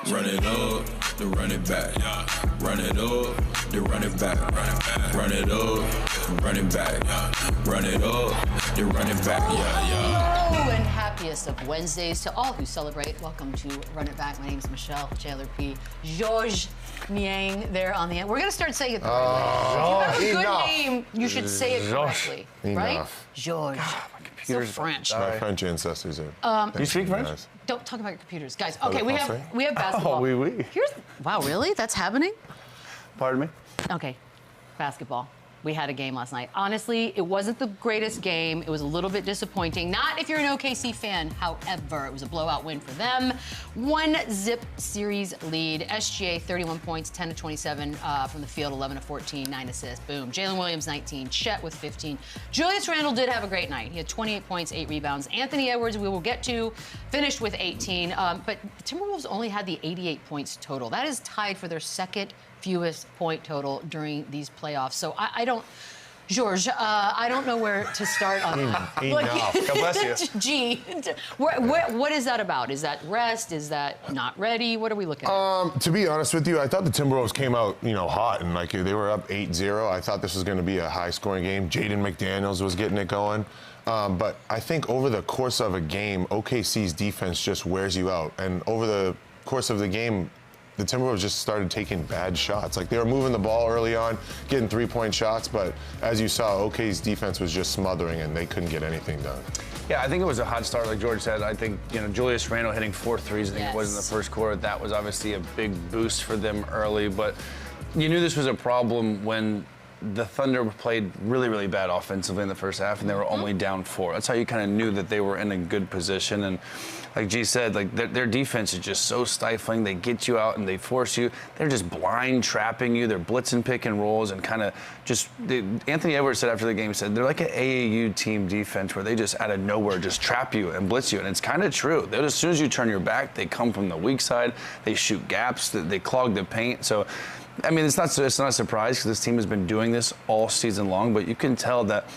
Run it up, then run it back. Run it up, then run it back. Run it up, run it back. Run it up, then run it back. Hello and happiest of Wednesdays to all who celebrate. Welcome to Run It Back. My name is Michelle, Chandler P. Georges Niang there on the end. We're going to start saying it the right way. If you have a good name, you should say it correctly, right? Georges. So French. My French ancestors are. You speak French? Don't talk about your computers, guys. Okay, we have basketball. Oh, oui. Wow, really? That's happening? Pardon me? Okay, basketball. We had a game last night. Honestly, it wasn't the greatest game. It was a little bit disappointing. Not if you're an OKC fan, however. It was a blowout win for them. 1-zip series lead. SGA, 31 points, 10 to 27 from the field, 11 to 14, 9 assists. Boom. Jalen Williams, 19. Chet with 15. Julius Randle did have a great night. He had 28 points, 8 rebounds. Anthony Edwards, we will get to, finished with 18. But the Timberwolves only had the 88 points total. That is tied for their second fewest point total during these playoffs. So I don't, Georges, I don't know where to start on that. God bless you. Gee, what is that about? Is that rest? Is that not ready? What are we looking at? To be honest with you, I thought the Timberwolves came out, hot, and they were up 8-0. I thought this was going to be a high-scoring game. Jaden McDaniels was getting it going. But I think over the course of a game, OKC's defense just wears you out. And over the course of the game, the Timberwolves just started taking bad shots. They were moving the ball early on, getting three-point shots, but as you saw, OK's defense was just smothering, and they couldn't get anything done. Yeah, I think it was a hot start, like George said. I think, Julius Randle hitting 4 threes, I think it was in the first quarter. That was obviously a big boost for them early, but you knew this was a problem when the Thunder played really, really bad offensively in the first half, and they were only down 4. That's how you kind of knew that they were in a good position. And like G said, their defense is just so stifling. They get you out and they force you. They're just blind trapping you. They're blitzing pick and rolls and kind of just. Anthony Edwards said after the game, he said they're like an AAU team defense where they just out of nowhere just trap you and blitz you, and it's kind of true. As soon as you turn your back, they come from the weak side. They shoot gaps. They clog the paint. So. I mean, it's not a surprise because this team has been doing this all season long, but you can tell that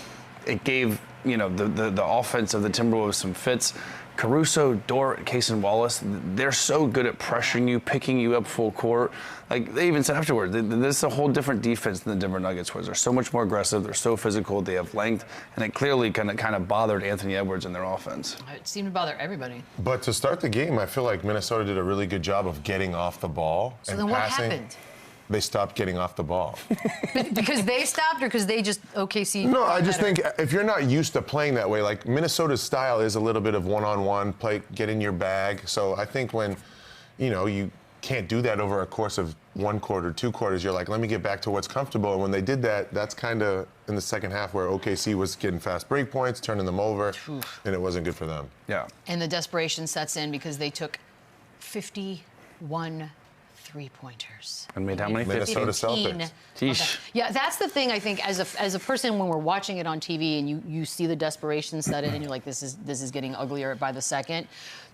it gave, the offense of the Timberwolves some fits. Caruso, Dort, Case and Wallace, they're so good at pressuring you, picking you up full court. They even said afterward, this is a whole different defense than the Denver Nuggets was. They're so much more aggressive, they're so physical, they have length, and it clearly kind of bothered Anthony Edwards in their offense. It seemed to bother everybody. But to start the game, I feel like Minnesota did a really good job of getting off the ball so and then passing. What happened? They stopped getting off the ball. Because they stopped or because they just OKC? No, I just think if you're not used to playing that way, Minnesota's style is a little bit of one-on-one, play, get in your bag. So I think when, you can't do that over a course of 1 quarter, 2 quarters, you're like, let me get back to what's comfortable. And when they did that, that's kind of in the second half where OKC was getting fast break points, turning them over, and it wasn't good for them. Yeah. And the desperation sets in because they took 51 3-pointers. And made how many? Minnesota Celtics. Sheesh. Yeah, that's the thing. I think as a person when we're watching it on TV and you see the desperation set in and you're like, this is getting uglier by the second.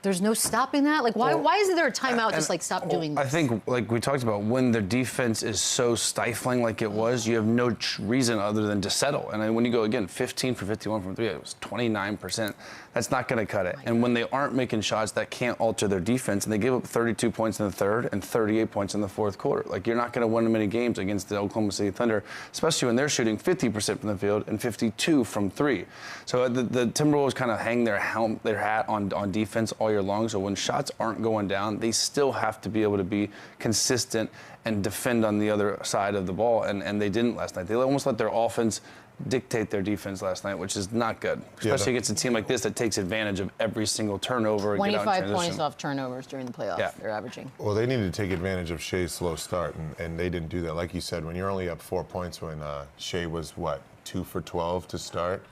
There's no stopping that. Why isn't there a timeout? Just stop doing this. I think, we talked about, when their defense is so stifling like it was, you have no reason other than to settle. And then when you go again, 15 for 51 from 3, it was 29%. That's not going to cut it. And when they aren't making shots, that can't alter their defense. And they gave up 32 points in the third and 38 points in the fourth quarter. You're not going to win many games against the Oklahoma City Thunder, especially when they're shooting 50% from the field and 52 from 3. So the Timberwolves kind of hang their hat on defense all year long. So when shots aren't going down, they still have to be able to be consistent and defend on the other side of the ball. And they didn't last night. They almost let their offense dictate their defense last night, which is not good, especially against a team like this that takes advantage of every single turnover. 25 points off turnovers during the playoffs. Yeah. They're averaging. Well, they needed to take advantage of Shea's slow start, and they didn't do that. Like you said, when you're only up 4 points when Shea was, 2 for 12 to start,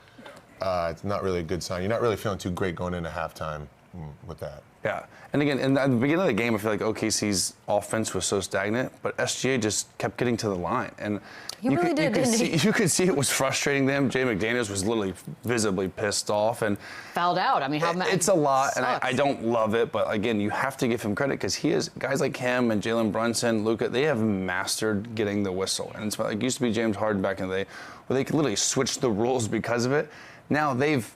it's not really a good sign. You're not really feeling too great going into halftime with that. Yeah, and again, in the beginning of the game, I feel like OKC's offense was so stagnant, but SGA just kept getting to the line, and you could see it was frustrating them. Jay McDaniels was literally visibly pissed off and fouled out. I mean, how it's a lot, and I don't love it, but again, you have to give him credit because he is guys like him and Jalen Brunson, Luka. They have mastered getting the whistle, and it's like it used to be James Harden back in the day, where they could literally switch the rules because of it. Now they've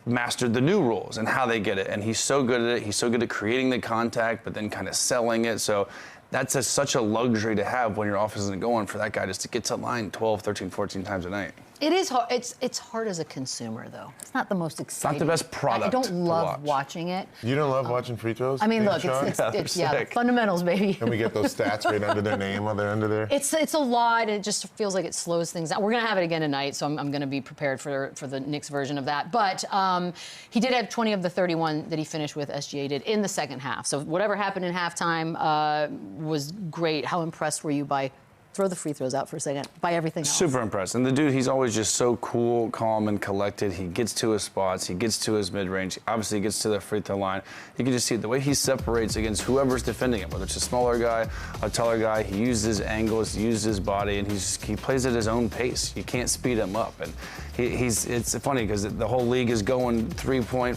mastered the new rules and how they get it. And he's so good at it. He's so good at creating the contact, but then kind of selling it. So that's such a luxury to have when your offense isn't going for that guy just to get to the line 12, 13, 14 times a night. It is hard. It's hard as a consumer, though. It's not the most exciting. Not the best product. I don't love watching it. You don't love watching free throws? I mean, look, Sean? it's the fundamentals, baby. And we get those stats right under their name while they're under there. It's a lot. It just feels like it slows things down. We're gonna have it again tonight, so I'm gonna be prepared for the Knicks version of that. But he did have 20 of the 31 that he finished with. SGA did in the second half. So whatever happened in halftime was great. How impressed were you by? Throw the free throws out for a second, by everything else. Super impressed. And the dude, he's always just so cool, calm, and collected. He gets to his spots. He gets to his mid-range. Obviously, he gets to the free throw line. You can just see the way he separates against whoever's defending him, whether it's a smaller guy, a taller guy. He uses his angles, he uses his body, and he plays at his own pace. You can't speed him up. And it's funny because the whole league is going three-point,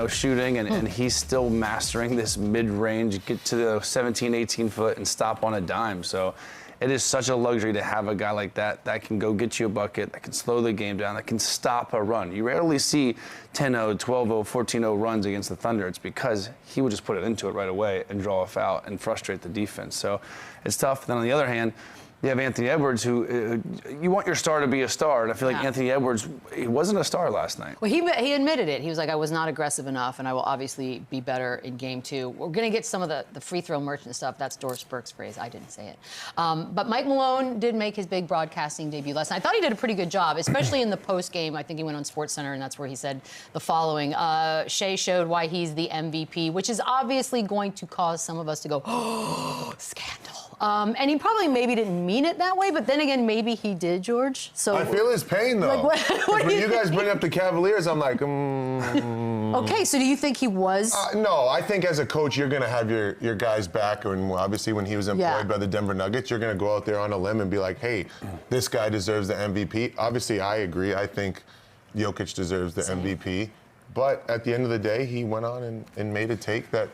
shooting, and he's still mastering this mid-range, get to the 17, 18 foot, and stop on a dime. So it is such a luxury to have a guy like that can go get you a bucket, that can slow the game down, that can stop a run. You rarely see 10-0, 12-0, 14-0 runs against the Thunder. It's because he would just put it into it right away and draw a foul and frustrate the defense. So it's tough. Then on the other hand, you have Anthony Edwards, who you want your star to be a star, and I feel like Anthony Edwards, he wasn't a star last night. Well, he admitted it. He was like, I was not aggressive enough, and I will obviously be better in game 2. We're going to get some of the free throw merchant stuff. That's Doris Burke's phrase. I didn't say it. But Mike Malone did make his big broadcasting debut last night. I thought he did a pretty good job, especially in the post game. I think he went on SportsCenter, and that's where he said the following. Shea showed why he's the MVP, which is obviously going to cause some of us to go, oh, scandal. And he probably maybe didn't mean it that way, but then again, maybe he did, George. So I feel his pain, though. Like, when you guys bring up the Cavaliers, I'm like, Okay, so do you think he was? No, I think as a coach, you're going to have your guys back. And obviously, when he was employed by the Denver Nuggets, you're going to go out there on a limb and be like, hey, this guy deserves the MVP. Obviously, I agree. I think Jokic deserves the MVP. But at the end of the day, he went on and made a take that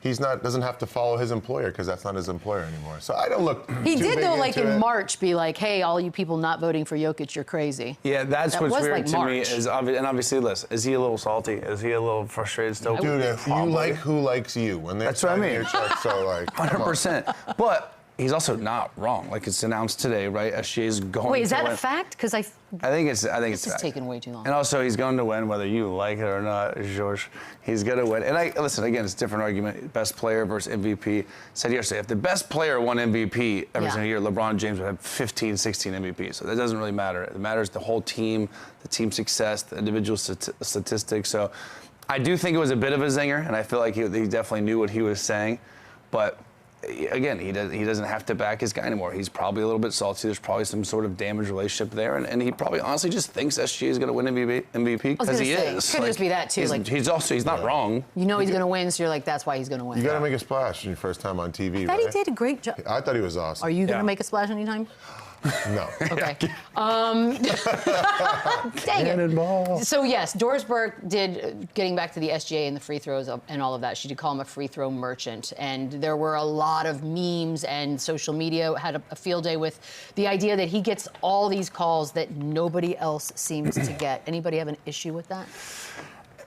doesn't have to follow his employer because that's not his employer anymore. So I don't look. He did though, like in March, be like, "Hey, all you people not voting for Jokic, you're crazy." Yeah, that's what's weird like to March. me. And obviously, listen, is he a little salty? Is he a little frustrated still? Dude, if you like who likes you, when that's what I mean. Your check, so like 100%. But he's also not wrong. Like it's announced today, right? SGA is going. Wait, is to that win. a fact? Because I think it's this is taking way too long. And also, he's going to win whether you like it or not, Georges. He's going to win. And listen, again, it's a different argument. Best player versus MVP. Said yesterday, if the best player won MVP every single year, LeBron James would have 15, 16 MVPs. So that doesn't really matter. It matters the whole team, the team success, the individual statistics. So I do think it was a bit of a zinger, and I feel like he definitely knew what he was saying. But again, he doesn't have to back his guy anymore. He's probably a little bit salty. There's probably some sort of damaged relationship there, and he probably honestly just thinks SGA is going to win MVP because he is. Could just be that too. He's not wrong. You know he's going to win, so you're like, that's why he's going to win. You got to make a splash in your first time on TV. I thought he did a great job. I thought he was awesome. Are you going to make a splash anytime? No. Okay. Dang it. So, yes, Doris Burke did, getting back to the SGA and the free throws and all of that, she did call him a free throw merchant. And there were a lot of memes, and social media had a field day with the idea that he gets all these calls that nobody else seems to get. Anybody have an issue with that?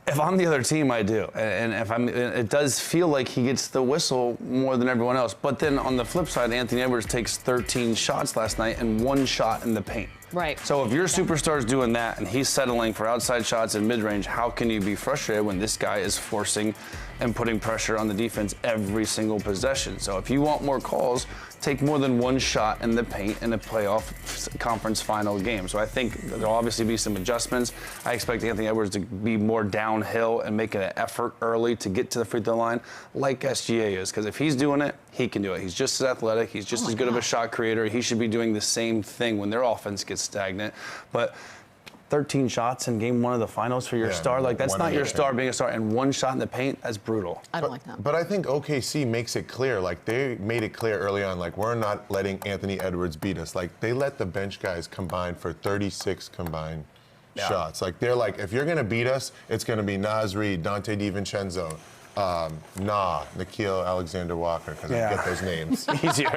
If I'm the other team, I do. And it does feel like he gets the whistle more than everyone else. But then on the flip side, Anthony Edwards takes 13 shots last night and 1 shot in the paint. Right. So if your superstar's doing that and he's settling for outside shots in mid-range, how can you be frustrated when this guy is forcing and putting pressure on the defense every single possession? So if you want more calls, take more than 1 shot in the paint in a playoff conference final game. So I think there'll obviously be some adjustments. I expect Anthony Edwards to be more downhill and make an effort early to get to the free throw line like SGA is. Because if he's doing it, he can do it. He's just as athletic. He's just as good of a shot creator. He should be doing the same thing when their offense gets stagnant. But 13 shots in game 1 of the finals for your star, like that's not your star being a star, and 1 shot in the paint, that's brutal. I don't like that. But I think OKC makes it clear, like they made it clear early on, like we're not letting Anthony Edwards beat us. Like they let the bench guys combine for 36 combined shots. Like they're like, if you're gonna beat us, it's gonna be Naz Reid, Dante DiVincenzo, Gilgeous-alexander Walker, because I get those names Easier.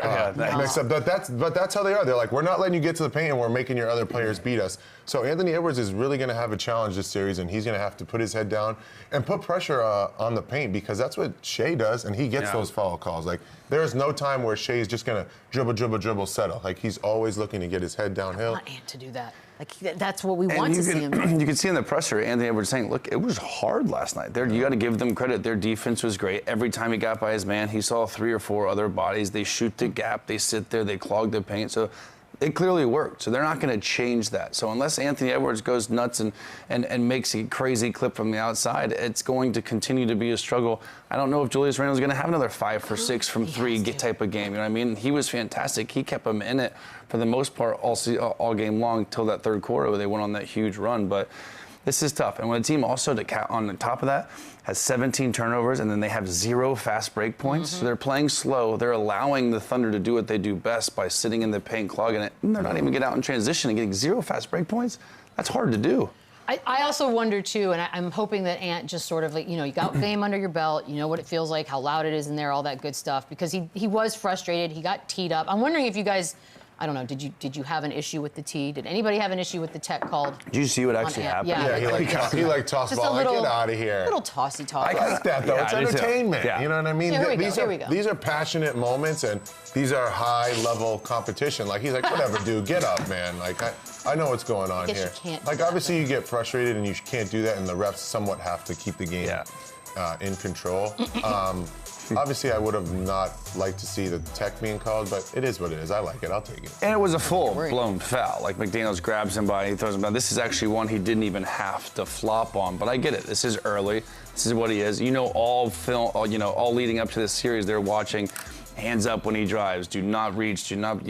mixed up. But that's how they are. They're like, we're not letting you get to the paint, and we're making your other players beat us. So Anthony Edwards is really going to have a challenge this series, and he's going to have to put his head down and put pressure on the paint, because that's what Shea does, and he gets those foul calls. Like, there is no time where Shea is just going to dribble, settle. Like, he's always looking to get his head downhill. I want Ant to do that. Like, that's what we want to see him do. You can see in the presser, Anthony Edwards saying, look, it was hard last night. You got to give them credit. Their defense was great. Every time he got by his man, he saw 3 or 4 other bodies. They shoot the gap. They sit there. They clog the paint. So it clearly worked. So they're not going to change that. So unless Anthony Edwards goes nuts and makes a crazy clip from the outside, it's going to continue to be a struggle. I don't know if Julius Randle's going to have another 5 for 6 from 3 type of game. You know what I mean? He was fantastic. He kept them in it for the most part all game long till that third quarter where they went on that huge run. But this is tough. And when a team also, on the top of that, has 17 turnovers, and then they have 0 fast break points. So they're playing slow. They're allowing the Thunder to do what they do best by sitting in the paint, clogging it. And they're not even getting out in transition and getting 0 fast break points. That's hard to do. I also wonder, too, and I'm hoping that Ant just sort of, like, you got game under your belt. You know what it feels like, how loud it is in there, all that good stuff. Because he was frustrated. He got teed up. I'm wondering if you guys... I don't know. Did you have an issue with the tee? Did anybody have an issue with the tech called? Did you see what actually happened? Yeah, he tossed the ball. Like, get out of here. Little tossy toss. I like that though. It's entertainment. Yeah. You know what I mean? Here we go. These are passionate moments, and these are high level competition. Like, he's like, whatever, dude, get up, man. Like, I know what's going on here. Like, obviously you get frustrated and you can't do that, and the refs somewhat have to keep the game in control. Obviously, I would have not liked to see the tech being called, but it is what it is. I like it. I'll take it. And it was a full-blown foul. Like, McDaniels grabs him by, he throws him down. This is actually one he didn't even have to flop on. But I get it. This is early. This is what he is. All leading up to this series, they're watching hands up when he drives. Do not reach. Do not,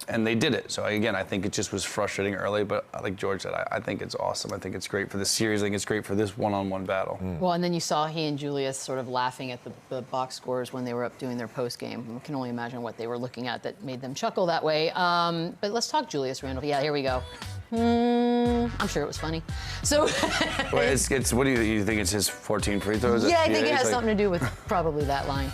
And they did it. So, again, I think it just was frustrating early. But like George said, I think it's awesome. I think it's great for the series. I think it's great for this one-on-one battle. Well, and then you saw he and Julius sort of laughing at the box scores when they were up doing their post game. I can only imagine what they were looking at that made them chuckle that way. But let's talk Julius Randle. Yeah, here we go. I'm sure it was funny. So, well, it's what do you think? It's his 14 free throws? Yeah, I think it has something to do with probably that line.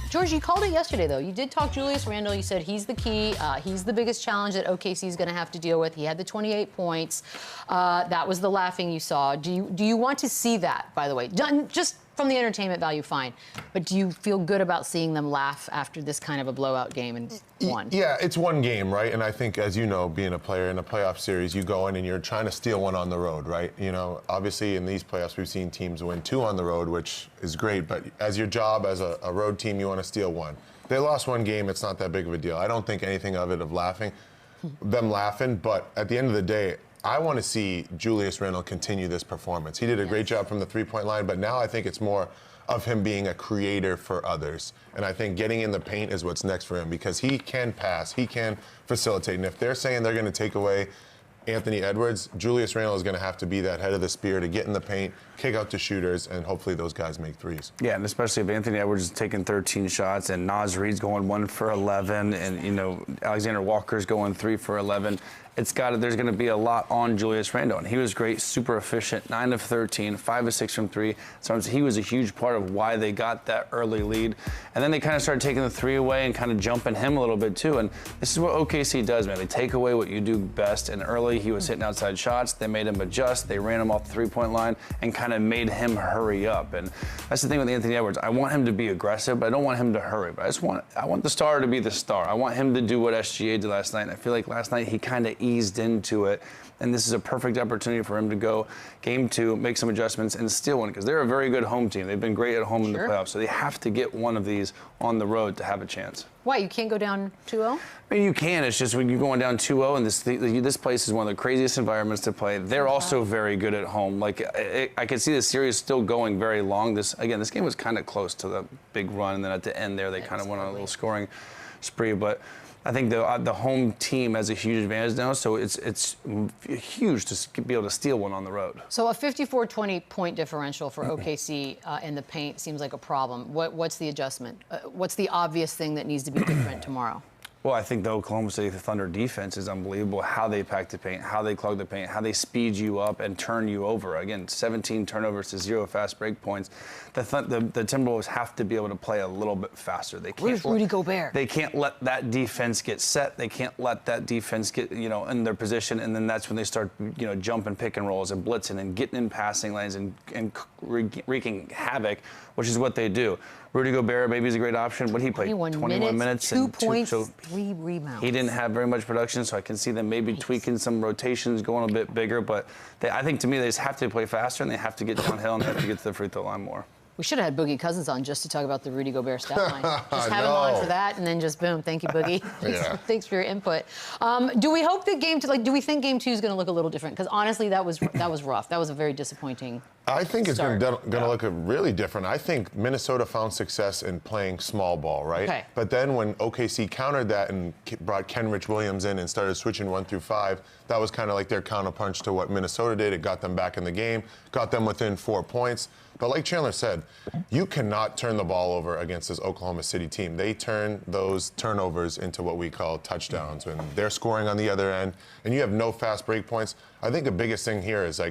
George, you called it yesterday, though. You did talk Julius Randle. You said he's the key. He's the biggest challenge that OKC is going to have to deal with. He had the 28 points. That was the laughing you saw. Do you want to see that, by the way? Just from the entertainment value, fine. But do you feel good about seeing them laugh after this kind of a blowout game and one? Yeah, it's one game, right? And I think, as you know, being a player in a playoff series, you go in and you're trying to steal one on the road, right? Obviously in these playoffs, we've seen teams win 2 on the road, which is great. But as your job as a road team, you want to steal 1. They lost 1 game. It's not that big of a deal. I don't think anything of it of them laughing. But at the end of the day, I want to see Julius Randle continue this performance. He did a great job from the three-point line, but now I think it's more of him being a creator for others. And I think getting in the paint is what's next for him, because he can pass, he can facilitate. And if they're saying they're going to take away Anthony Edwards, Julius Randle is going to have to be that head of the spear to get in the paint, kick out to shooters, and hopefully those guys make threes. Yeah, and especially if Anthony Edwards is taking 13 shots and Naz Reid's going 1 for 11, and Alexander Walker's going 3 for 11. There's going to be a lot on Julius Randle, and he was great, super efficient, 9 of 13, 5 of 6 from 3. So he was a huge part of why they got that early lead. And then they kind of started taking the 3 away and kind of jumping him a little bit too. And this is what OKC does, man. They take away what you do best. And early he was hitting outside shots. They made him adjust. They ran him off the 3-point line and kind of made him hurry up. And that's the thing with Anthony Edwards. I want him to be aggressive, but I don't want him to hurry. But I want the star to be the star. I want him to do what SGA did last night. And I feel like last night he kind of eased into it, and this is a perfect opportunity for him to go game 2, make some adjustments, and steal one, because they're a very good home team. They've been great at home in the playoffs, so they have to get one of these on the road to have a chance. Why, you can't go down 2-0? I mean, you can. It's just when you're going down 2-0, and this place is one of the craziest environments to play. They're also very good at home. Like, I could see the series still going very long. This game was kind of close to the big run, and then at the end there, they kind of went on a little scoring spree, but I think the home team has a huge advantage now, so it's huge to be able to steal one on the road. So a 54-20 point differential for OKC in the paint seems like a problem. What's the adjustment? What's the obvious thing that needs to be different tomorrow? Well, I think the Oklahoma City Thunder defense is unbelievable. How they pack the paint, how they clog the paint, how they speed you up and turn you over. Again, 17 turnovers to 0 fast break points. The Timberwolves have to be able to play a little bit faster. They can't. Where's Rudy Gobert? They can't let that defense get set. They can't let that defense get, in their position, and then that's when they start, jumping pick and rolls and blitzing and getting in passing lanes and wreaking havoc, which is what they do. Rudy Gobert maybe is a great option, but he played 21 minutes 2 and points, so 3 rebounds. he didn't have very much production, so I can see them maybe tweaking some rotations, going a bit bigger. But I think to me they just have to play faster and they have to get downhill and they have to get to the free throw line more. We should have had Boogie Cousins on just to talk about the Rudy Gobert stat line. Just have him on for that, and then just boom. Thank you, Boogie. Thanks for your input. Do we hope the game do we think game 2 is going to look a little different? Because honestly, that was rough. That was a very disappointing. I think it's going start. to look really different. I think Minnesota found success in playing small ball, right? Okay. But then when OKC countered that and brought Kenrich Williams in and started switching 1 through 5, that was kind of like their counterpunch to what Minnesota did. It got them back in the game, got them within 4 points. But like Chandler said, you cannot turn the ball over against this Oklahoma City team. They turn those turnovers into what we call touchdowns when they're scoring on the other end and you have no fast break points. I think the biggest thing here is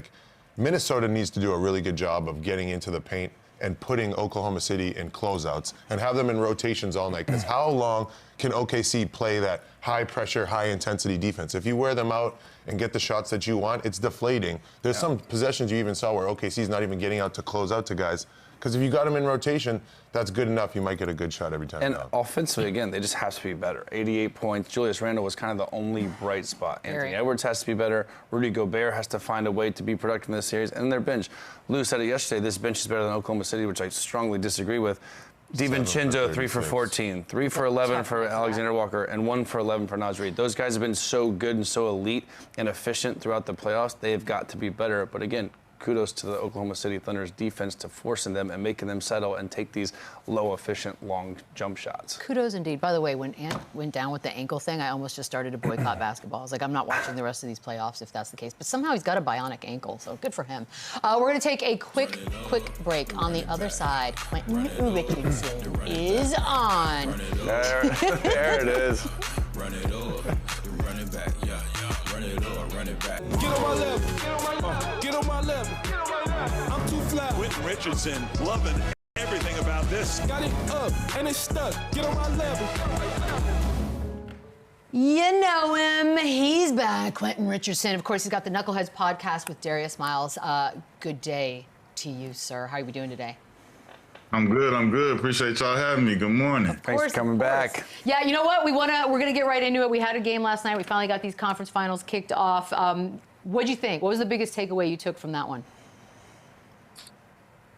Minnesota needs to do a really good job of getting into the paint and putting Oklahoma City in closeouts and have them in rotations all night. Because how long can OKC play that high-pressure, high-intensity defense? If you wear them out and get the shots that you want, it's deflating. There's some possessions you even saw where OKC's not even getting out to close out to guys. Because if you got them in rotation, that's good enough. You might get a good shot every time. And offensively, again, they just have to be better. 88 points. Julius Randle was kind of the only bright spot. Anthony Edwards has to be better. Rudy Gobert has to find a way to be productive in this series. And their bench. Lou said it yesterday, this bench is better than Oklahoma City, which I strongly disagree with. DiVincenzo, 3 for 14, 3 for 11 for Alexander Walker, and 1 for 11 for Naz Reid. Those guys have been so good and so elite and efficient throughout the playoffs. They have got to be better. But again, kudos to the Oklahoma City Thunder's defense to forcing them and making them settle and take these low, efficient, long jump shots. Kudos indeed. By the way, when Ant went down with the ankle thing, I almost just started to boycott basketball. I was like, I'm not watching the rest of these playoffs if that's the case. But somehow he's got a bionic ankle, so good for him. We're going to take a quick break. On the other side, Quentin Richardson is on. There it is. Run it over, run it back, run it over, run it back. Get on my level, get on my level. I'm too fly. Quentin Richardson loving everything about this. Got it up and it's stuck. Get on my level. You know him. He's back. Quentin Richardson. Of course, he's got the Knuckleheads podcast with Darius Miles. Good day to you, sir. How are we doing today? I'm good. Appreciate y'all having me. Good morning. Thanks for coming back. Yeah, you know what? We're gonna get right into it. We had a game last night. We finally got these conference finals kicked off. What'd you think? What was the biggest takeaway you took from that one?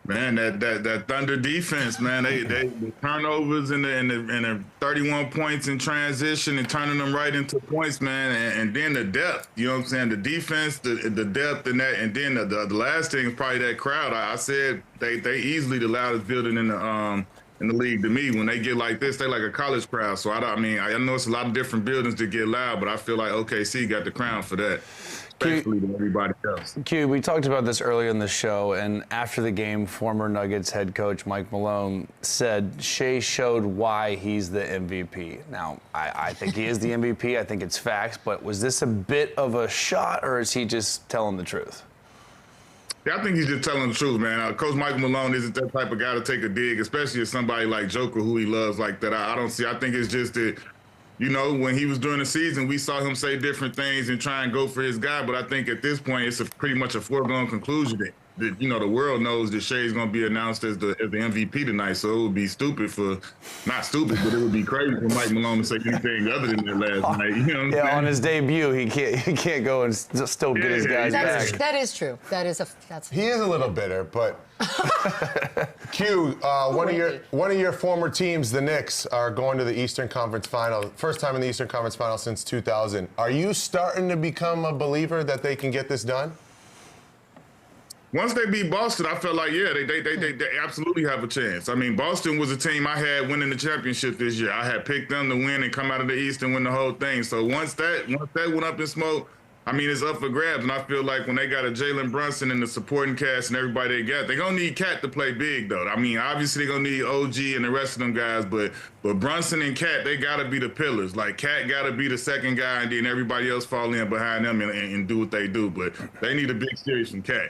Man, that Thunder defense, man, they the turnovers and the 31 points in transition and turning them right into points, man, and then the depth. You know what I'm saying? The defense, the depth, and that, and then the last thing is probably that crowd. I said they easily the loudest building in the league to me. When they get like this, they like a college crowd. So I know it's a lot of different buildings that get loud, but I feel like OKC got the crown for that. Especially to everybody else. Q, we talked about this earlier in the show, and after the game, former Nuggets head coach Mike Malone said Shea showed why he's the MVP. Now, I think he is the MVP. I think it's facts, but was this a bit of a shot, or is he just telling the truth? Yeah, I think he's just telling the truth, man. Coach Mike Malone isn't that type of guy to take a dig, especially if somebody like Joker, who he loves like that. I don't see. I think it's just that, you know, when he was during the season, we saw him say different things and try and go for his guy. But I think at this point, it's pretty much a foregone conclusion that you know, the world knows that Shea's going to be announced as the MVP tonight. So it would be not stupid, but it would be crazy for Mike Malone to say anything other than that last night. You know what I'm saying? On his debut, he can't go and still get his guys back. That is true. He is a little bitter, but Q, one of your former teams, the Knicks, are going to the Eastern Conference Final. First time in the Eastern Conference Final since 2000. Are you starting to become a believer that they can get this done? Once they beat Boston, I felt like, yeah, they absolutely have a chance. I mean, Boston was a team I had winning the championship this year. I had picked them to win and come out of the East and win the whole thing. So once that went up in smoke, I mean, it's up for grabs, and I feel like when they got a Jalen Brunson and the supporting cast and everybody they got, they're going to need Cat to play big, though. I mean, obviously they're going to need OG and the rest of them guys, but Brunson and Cat, they got to be the pillars. Like, Cat got to be the second guy, and then everybody else fall in behind them and do what they do. But they need a big series from Cat.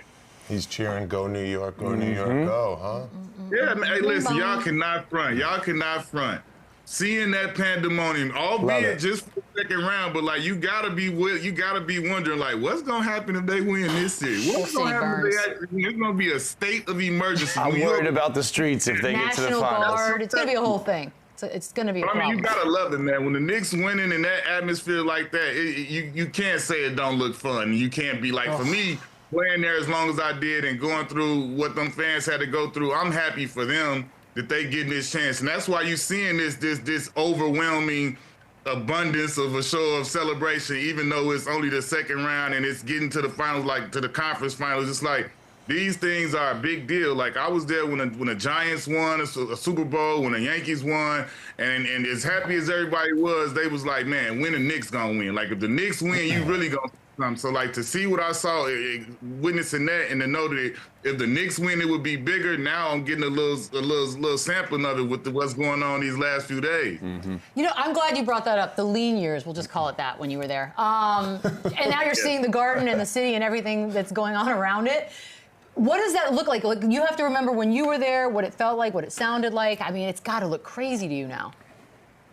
He's cheering, go New York, go New York, go, huh? Yeah, man, hey, listen, y'all cannot front. Y'all cannot front. Seeing that pandemonium, albeit just for the second round, but like you gotta be wondering like what's gonna happen if they win this series? What's gonna happen if they actually win? It's gonna be a state of emergency. I'm worried about the streets if they get to the finals. National Guard, it's gonna be a whole thing. It's gonna be a problem. I mean, you gotta love it, man. When the Knicks winning in that atmosphere like that, you can't say it don't look fun. You can't be like, for me, playing there as long as I did and going through what them fans had to go through, I'm happy for them that they getting this chance. And that's why you're seeing this overwhelming abundance of a show of celebration, even though it's only the second round and it's getting to the finals, like to the conference finals. It's like these things are a big deal. Like I was there when the Giants won a Super Bowl, when the Yankees won, and as happy as everybody was, they was like, man, when the Knicks gonna win? Like if the Knicks win, you really gonna so like to see what I saw, witnessing that, and to know that if the Knicks win, it would be bigger. Now I'm getting a little sampling of it with what's going on these last few days. You know, I'm glad you brought that up. The lean years, we'll just call it that, when you were there. And now you're seeing the Garden and the city and everything that's going on around it. What does that look like? Like you have to remember when you were there, what it felt like, what it sounded like. I mean, it's got to look crazy to you now.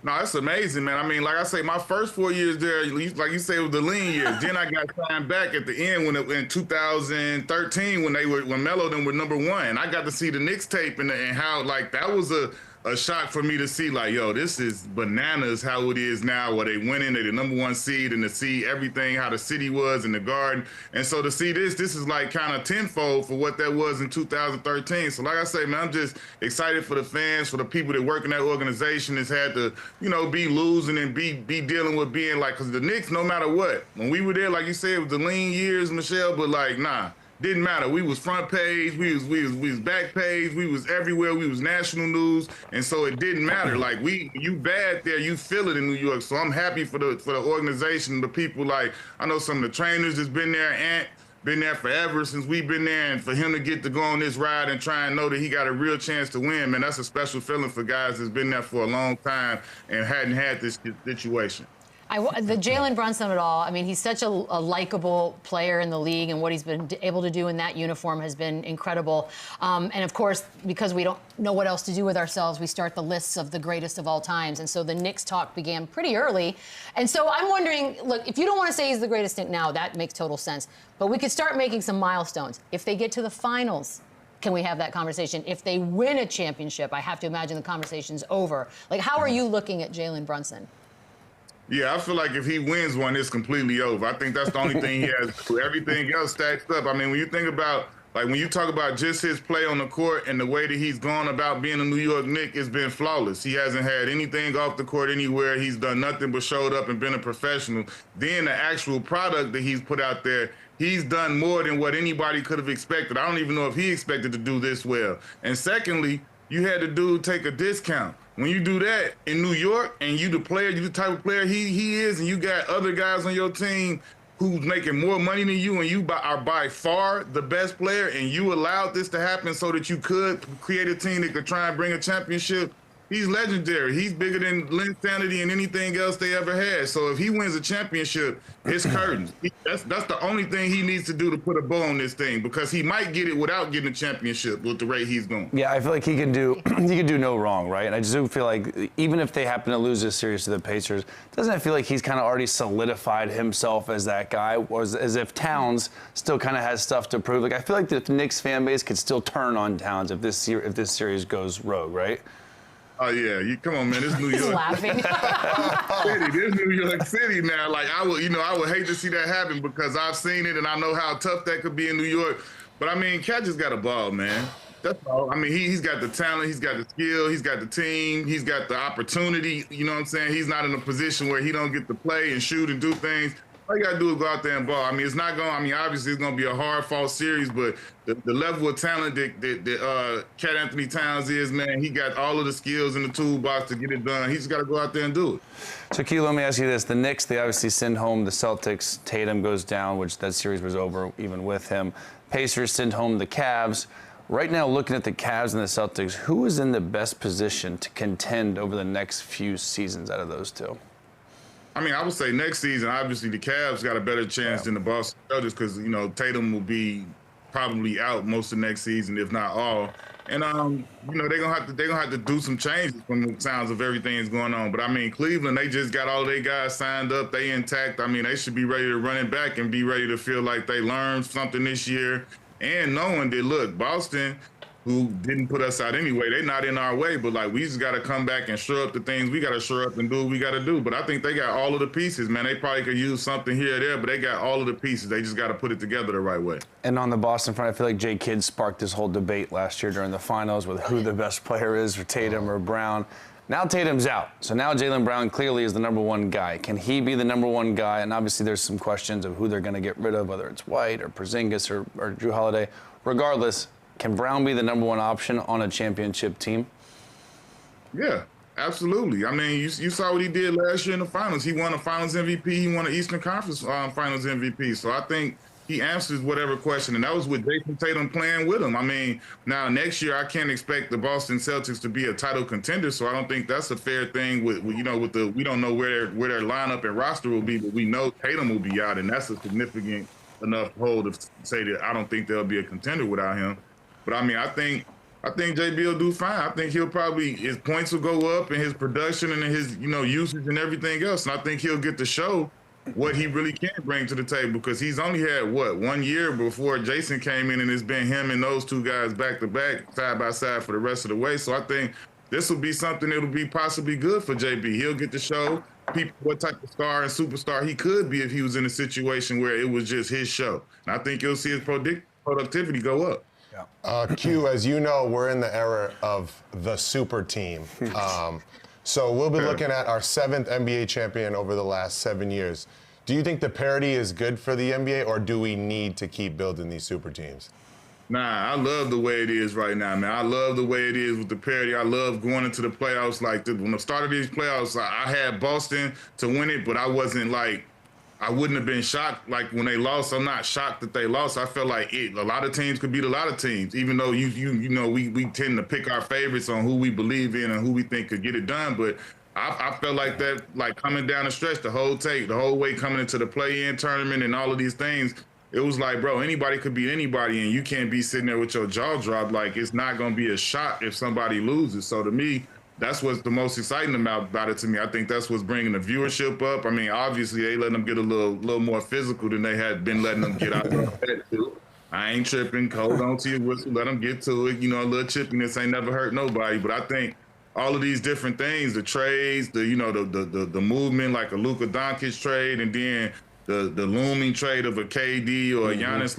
No, it's amazing, man. I mean, like I say, my first 4 years there, like you say, was the lean years. Then I got signed back at the end in 2013 when Melo them were #1. And I got to see the Knicks tape and how like that was a shock for me to see, like, yo, this is bananas how it is now, where they winning, they're the #1 seed, and to see everything, how the city was in the Garden. And so to see this is like kind of tenfold for what that was in 2013. So like I say, man, I'm just excited for the fans, for the people that work in that organization that's had to, you know, be losing and be dealing with being like, because the Knicks, no matter what, when we were there, like you said, it was the lean years, Michelle, but like, nah. Didn't matter. We was front page, we was back page, we was everywhere, we was national news, and so it didn't matter. Like you bad there, you feel it in New York. So I'm happy for the organization, the people. Like I know some of the trainers that's been there, Ant, been there forever since we've been there, and for him to get to go on this ride and try and know that he got a real chance to win, man, that's a special feeling for guys that's been there for a long time and hadn't had this situation. The Jalen Brunson at all, I mean, he's such a likable player in the league, and what he's been able to do in that uniform has been incredible. And, of course, because we don't know what else to do with ourselves, we start the lists of the greatest of all times. And so the Knicks talk began pretty early. And so I'm wondering, look, if you don't want to say he's the greatest now, that makes total sense. But we could start making some milestones. If they get to the finals, can we have that conversation? If they win a championship, I have to imagine the conversation's over. Like, how are you looking at Jalen Brunson? Yeah, I feel like if he wins one, it's completely over. I think that's the only thing he has to do. Everything else stacks up. I mean, when you think about, like, when you talk about just his play on the court and the way that he's gone about being a New York Knick, it's been flawless. He hasn't had anything off the court anywhere. He's done nothing but showed up and been a professional. Then the actual product that he's put out there, he's done more than what anybody could have expected. I don't even know if he expected to do this well. And secondly, you had the dude take a discount. When you do that in New York and you the player, you the type of player he is, and you got other guys on your team who's making more money than you, and you are by far the best player, and you allowed this to happen so that you could create a team that could try and bring a championship, he's legendary. He's bigger than Linsanity and anything else they ever had. So if he wins a championship, it's curtains. That's the only thing he needs to do to put a bow on this thing, because he might get it without getting a championship with the rate he's going. Yeah, I feel like he can do no wrong, right? And I just do feel like even if they happen to lose this series to the Pacers, doesn't it feel like he's kind of already solidified himself as that guy, or as if Towns still kind of has stuff to prove? Like I feel like the Knicks fan base could still turn on Towns if this series goes rogue, right? Oh yeah, come on, man. This New York laughing. City. This New York City now. Like I would hate to see that happen, because I've seen it and I know how tough that could be in New York. But I mean, Cat just got a ball, man. That's all. I mean, he's got the talent, he's got the skill, he's got the team, he's got the opportunity. You know what I'm saying? He's not in a position where he don't get to play and shoot and do things. All you got to do is go out there and ball. I mean, it's not going. I mean, obviously, it's going to be a hard-fought series, but the level of talent that Cat Anthony Towns is, man, he got all of the skills in the toolbox to get it done. He's got to go out there and do it. So, Q, let me ask you this. The Knicks, they obviously send home the Celtics. Tatum goes down, which that series was over even with him. Pacers send home the Cavs. Right now, looking at the Cavs and the Celtics, who is in the best position to contend over the next few seasons out of those two? I mean, I would say next season, obviously, the Cavs got a better chance than the Boston Celtics because, you know, Tatum will be probably out most of next season, if not all. And, you know, they're gonna have to do some changes from the sounds of everything that's going on. But, I mean, Cleveland, they just got all their guys signed up. They intact. I mean, they should be ready to run it back and be ready to feel like they learned something this year. And knowing that, look, Boston, who didn't put us out anyway, they're not in our way, but, like, we just got to come back and shore up the things we got to shore up and do what we got to do. But I think they got all of the pieces, man. They probably could use something here or there, but they got all of the pieces. They just got to put it together the right way. And on the Boston front, I feel like Jay Kidd sparked this whole debate last year during the finals with who the best player is for Tatum or Brown. Now Tatum's out, so now Jaylen Brown clearly is the #1 guy. Can he be the #1 guy? And obviously there's some questions of who they're going to get rid of, whether it's White or Porzingis or Jrue Holiday. Regardless, can Brown be the #1 option on a championship team? Yeah, absolutely. I mean, you saw what he did last year in the finals. He won a Finals MVP. He won an Eastern Conference Finals MVP. So I think he answers whatever question, and that was with Jason Tatum playing with him. I mean, now next year I can't expect the Boston Celtics to be a title contender, so I don't think that's a fair thing. We don't know where their lineup and roster will be, but we know Tatum will be out, and that's a significant enough hold to say that I don't think they'll be a contender without him. But I mean, I think JB will do fine. I think his points will go up and his production and his, usage and everything else. And I think he'll get to show what he really can bring to the table because he's only had, 1 year before Jason came in, and it's been him and those two guys back to back, side by side for the rest of the way. So I think this will be something that will be possibly good for JB. He'll get to show people what type of star and superstar he could be if he was in a situation where it was just his show. And I think you'll see his productivity go up. Q, as you know, we're in the era of the super team. So we'll be looking at our 7th NBA champion over the last 7 years. Do you think the parity is good for the NBA, or do we need to keep building these super teams? Nah, I love the way it is right now, man. I love the way it is with the parity. I love going into the playoffs. Like, when I started these playoffs, I had Boston to win it, but I wasn't like, I wouldn't have been shocked like when they lost. I'm not shocked that they lost. I felt like a lot of teams could beat a lot of teams, even though we tend to pick our favorites on who we believe in and who we think could get it done. But I felt like that, like coming down the stretch, the whole way coming into the play-in tournament and all of these things, it was like, bro, anybody could beat anybody, and you can't be sitting there with your jaw dropped. Like, it's not going to be a shock if somebody loses. So to me, that's what's the most exciting about it to me. I think that's what's bringing the viewership up. I mean, obviously, they letting them get a little more physical than they had been letting them get out of that too. I ain't tripping. Hold on to your whistle. Let them get to it. A little chippiness ain't never hurt nobody. But I think all of these different things, the trades, the movement, like a Luka Doncic trade, and then the looming trade of a KD or a Giannis,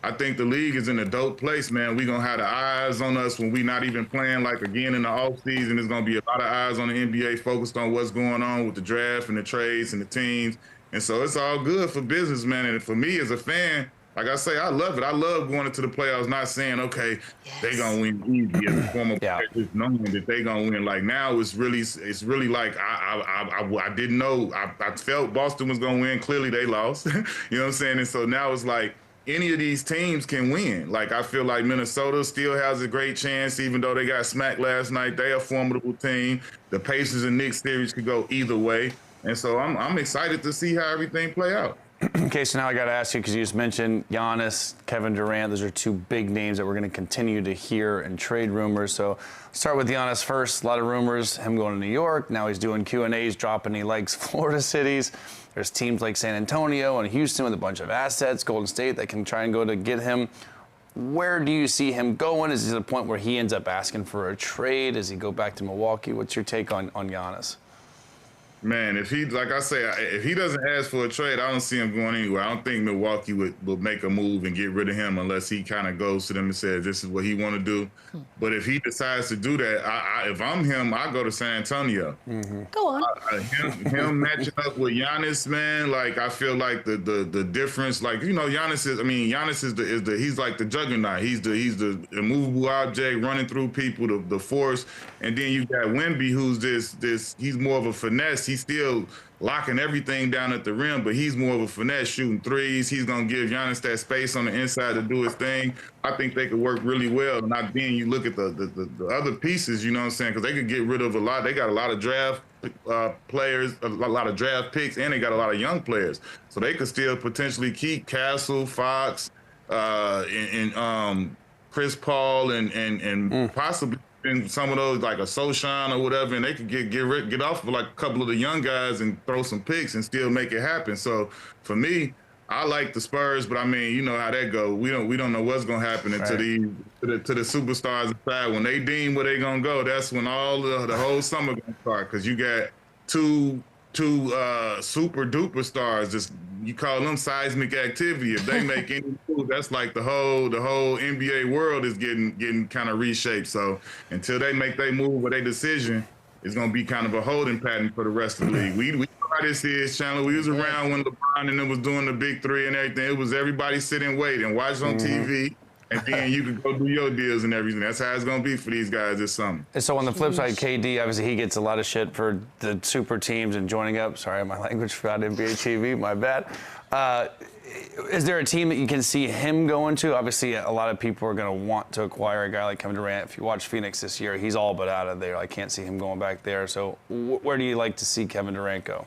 I think the league is in a dope place, man. We're going to have the eyes on us when we're not even playing, like, again, in the offseason. There's going to be a lot of eyes on the NBA focused on what's going on with the draft and the trades and the teams. And so it's all good for business, man. And for me as a fan, like I say, I love it. I love going into the playoffs, not saying, okay, they going to win easy as a former player, just knowing that they going to win. Like, now it's really like I didn't know. I felt Boston was going to win. Clearly they lost. You know what I'm saying? And so now it's like, any of these teams can win. Like, I feel like Minnesota still has a great chance, even though they got smacked last night. They're a formidable team. The Pacers and Knicks series could go either way. And so I'm excited to see how everything play out. Okay, so now I got to ask you, because you just mentioned Giannis, Kevin Durant. Those are two big names that we're going to continue to hear in trade rumors. So start with Giannis first. A lot of rumors, him going to New York. Now he's doing Q&As, dropping he likes Florida cities. There's teams like San Antonio and Houston with a bunch of assets, Golden State, that can try and go to get him. Where do you see him going? Is he at a point where he ends up asking for a trade? Does he go back to Milwaukee? What's your take on Giannis? Man, if he, like I say, if he doesn't ask for a trade, I don't see him going anywhere. I don't think Milwaukee will make a move and get rid of him unless he kind of goes to them and says this is what he want to do. But if he decides to do that, if I'm him, I go to San Antonio. Go on. Him matching up with Giannis, man. Like I feel like the difference, like Giannis is he's like the juggernaut. He's the immovable object running through people, the force. And then you got Wemby, who's this. He's more of a finesse. He's still locking everything down at the rim, but he's more of a finesse, shooting threes. He's gonna give Giannis that space on the inside to do his thing. I think they could work really well. And then you look at the other pieces, you know what I'm saying? Because they could get rid of a lot. They got a lot of draft players, a lot of draft picks, and they got a lot of young players. So they could still potentially keep Castle, Fox, and Chris Paul, and possibly some of those like a Sochan or whatever, and they could get off of like a couple of the young guys and throw some picks and still make it happen. So for me, I like the Spurs, but I mean, you know how that go. We don't know what's gonna happen until the superstars inside. When they deem where they gonna go, that's when all the whole summer gonna start. Because you got two super duper stars. Just you call them seismic activity. If they make any move, that's like the whole NBA world is getting kind of reshaped. So until they make their move or their decision, it's gonna be kind of a holding pattern for the rest of the league. We know how this is, Chandler. We was around when LeBron and them was doing the big three and everything. It was everybody sit and wait and watch on TV. And then you can go do your deals and everything. That's how it's going to be for these guys this summer. And so on the flip side, KD, obviously he gets a lot of shit for the super teams and joining up. Sorry, my language forgot NBA TV, my bad. Is there a team that you can see him going to? Obviously, a lot of people are going to want to acquire a guy like Kevin Durant. If you watch Phoenix this year, he's all but out of there. I can't see him going back there. So where do you like to see Kevin Durant go?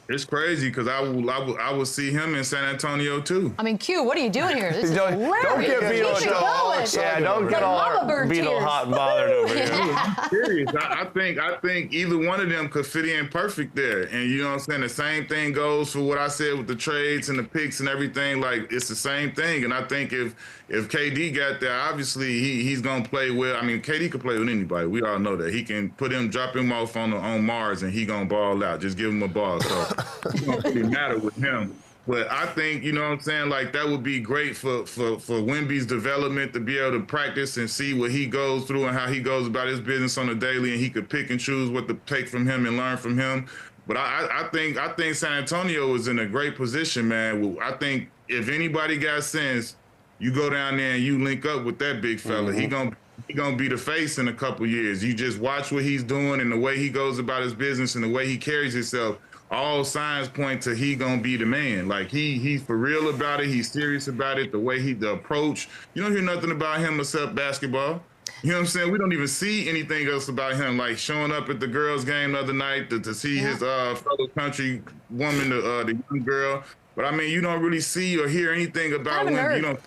It's crazy because I will see him in San Antonio too. I mean, Q, what are you doing here? This is hilarious. Don't get Beadle. Yeah, don't get all Beadle hot and bothered over here. I'm serious. I think either one of them could fit in perfect there. And you know what I'm saying? The same thing goes for what I said with the trades and the picks and everything. Like it's the same thing. And I think if KD got there, obviously he's gonna play well. I mean, KD could play with anybody. We all know that. He can drop him off on Mars and he gonna ball out. Just give him a ball. So it don't really matter with him. But I think, you know what I'm saying, like that would be great for Wemby's development to be able to practice and see what he goes through and how he goes about his business on a daily, and he could pick and choose what to take from him and learn from him. But I think San Antonio is in a great position, man. I think if anybody got sense, you go down there and you link up with that big fella. He gonna be the face in a couple years. You just watch what he's doing and the way he goes about his business and the way he carries himself. All signs point to he gonna be the man. Like he's for real about it. He's serious about it. The approach. You don't hear nothing about him except basketball. You know what I'm saying? We don't even see anything else about him. Like showing up at the girls' game the other night to see his fellow country woman, the young girl. But I mean, you don't really see or hear anything about him. You don't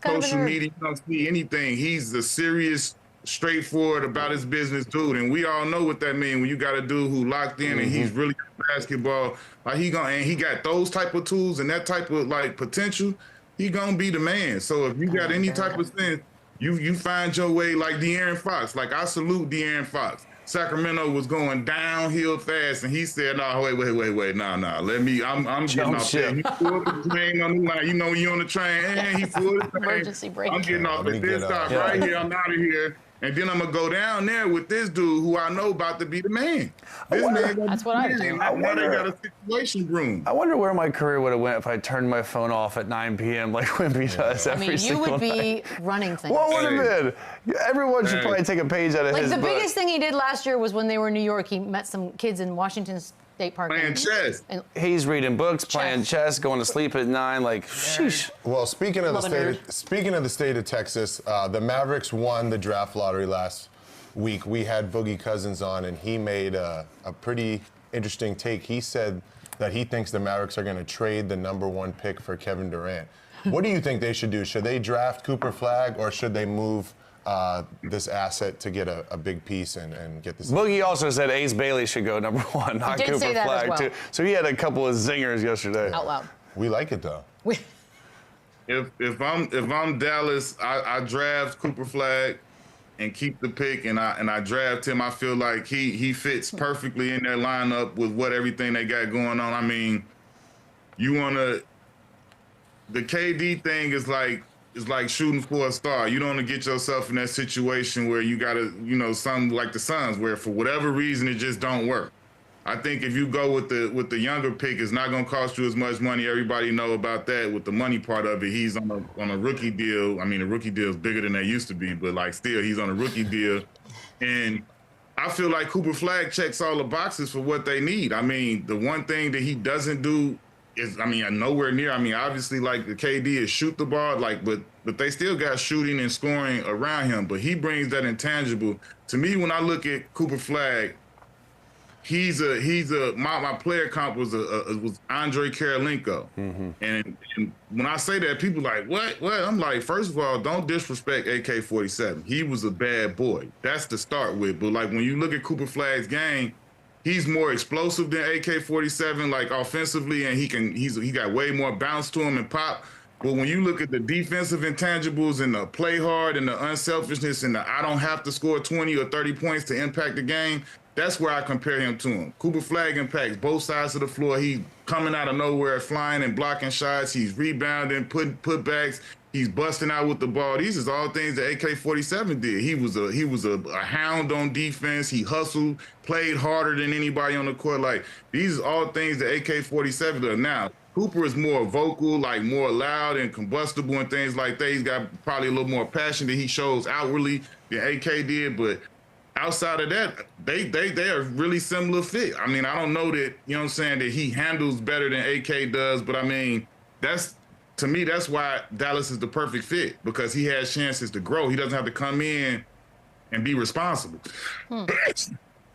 social media. You don't see anything. He's the serious, straightforward about his business dude, and we all know what that means when you got a dude who locked in and he's really basketball. Like he got those type of tools and that type of like potential. He gonna be the man. So if you got any type of sense, you find your way like De'Aaron Fox. Like I salute De'Aaron Fox. Sacramento was going downhill fast, and he said, "No, wait, nah. Let me. I'm getting off there. He pulled the train on the line. You know, you on the train, and he pulled the train. Emergency brake. I'm getting off at this stop right here. I'm out of here." And then I'm gonna go down there with this dude who I know about to be the man. That's what I do. I wonder, they got a situation room. I wonder where my career would have went if I turned my phone off at 9 p.m. like Wemby does every single night. You would be running things. What would have been? Everyone should probably take a page out of his book. Like the biggest thing he did last year was when they were in New York. He met some kids in Washington State Park. Playing chess. He's reading books, playing chess, going to sleep at 9. Like, sheesh. Well, speaking of the state of Texas, the Mavericks won the draft lottery last week. We had Boogie Cousins on, and he made a pretty interesting take. He said that he thinks the Mavericks are going to trade the #1 pick for Kevin Durant. What do you think they should do? Should they draft Cooper Flagg, or should they move this asset to get a big piece and get this? Boogie also said Ace Bailey should go #1, not Cooper Flagg, too. So he had a couple of zingers yesterday. Out loud. We like it, though. If I'm Dallas, I draft Cooper Flagg. and keep the pick, and I draft him. I feel like he fits perfectly in their lineup with everything they got going on. I mean, the KD thing is like shooting for a star. You don't want to get yourself in that situation where you got to, something like the Suns, where for whatever reason it just don't work. I think if you go with the younger pick, it's not going to cost you as much money. Everybody know about that with the money part of it. He's on a rookie deal. I mean, the rookie deal is bigger than they used to be, but like still, he's on a rookie deal. And I feel like Cooper Flag checks all the boxes for what they need. I mean, the one thing that he doesn't do is, nowhere near. I mean, obviously, like the KD is shoot the ball, but they still got shooting and scoring around him. But he brings that intangible. To me, when I look at Cooper Flag, my player comp was Andre Karolinko. And when I say that, people are like, what? I'm like, first of all, don't disrespect AK-47. He was a bad boy. That's to start with. But like when you look at Cooper Flag's game, he's more explosive than AK-47, like offensively, and he got way more bounce to him and pop. But when you look at the defensive intangibles and the play hard and the unselfishness and the I don't have to score 20 or 30 points to impact the game, that's where I compare him to him. Cooper Flag impacts both sides of the floor. He's coming out of nowhere, flying and blocking shots. He's rebounding, putbacks. He's busting out with the ball. These is all things that AK-47 did. He was a hound on defense. He hustled, played harder than anybody on the court. Like, these are all things that AK-47 does. Now, Cooper is more vocal, like more loud and combustible and things like that. He's got probably a little more passion that he shows outwardly than AK did, but outside of that, they are really similar fit. I mean, I don't know that, that he handles better than AK does, but I mean, to me, that's why Dallas is the perfect fit, because he has chances to grow. He doesn't have to come in and be responsible.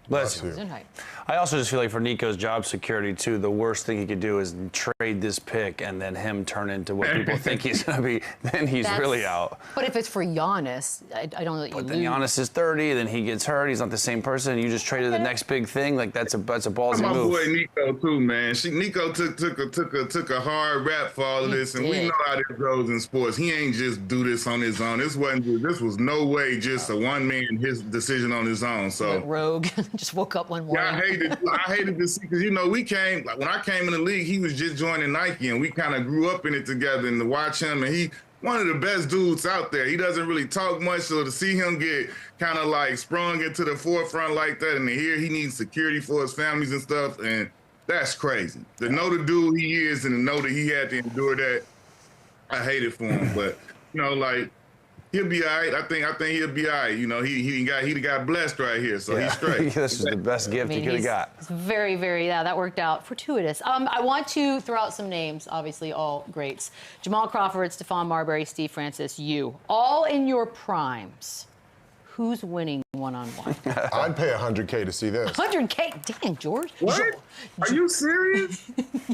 Bless you. I also just feel like for Nico's job security, too, the worst thing he could do is trade this pick and then him turn into what people think he's going to be. Then he's really out. But if it's for Giannis, I don't know that you lose. But then Giannis is 30, then he gets hurt. He's not the same person. You just traded the next big thing. Like, that's a ballsy move. My boy Nico, too, man. Nico took a hard rap for all of this, and we know how this goes in sports. He ain't just do this on his own. This was no way just a one-man, his decision on his own. So went rogue. Just woke up one morning. Yeah, I hated to see, because when I came in the league, he was just joining Nike, and we kind of grew up in it together. And to watch him, and he one of the best dudes out there. He doesn't really talk much, so to see him get kind of like sprung into the forefront like that, and to hear he needs security for his families and stuff, and that's crazy. To know the dude he is and to know that he had to endure that, I hate it for him. But like, he'll be all right. I think he'll be all right. He got blessed right here, so he's straight. This is the best gift he could have got. It's very, very, that worked out. Fortuitous. I want to throw out some names, obviously all greats. Jamal Crawford, Stephon Marbury, Steve Francis, you. All in your primes. Who's winning one-on-one? I'd pay $100K to see this. $100K? Dang, George. What? Are you serious?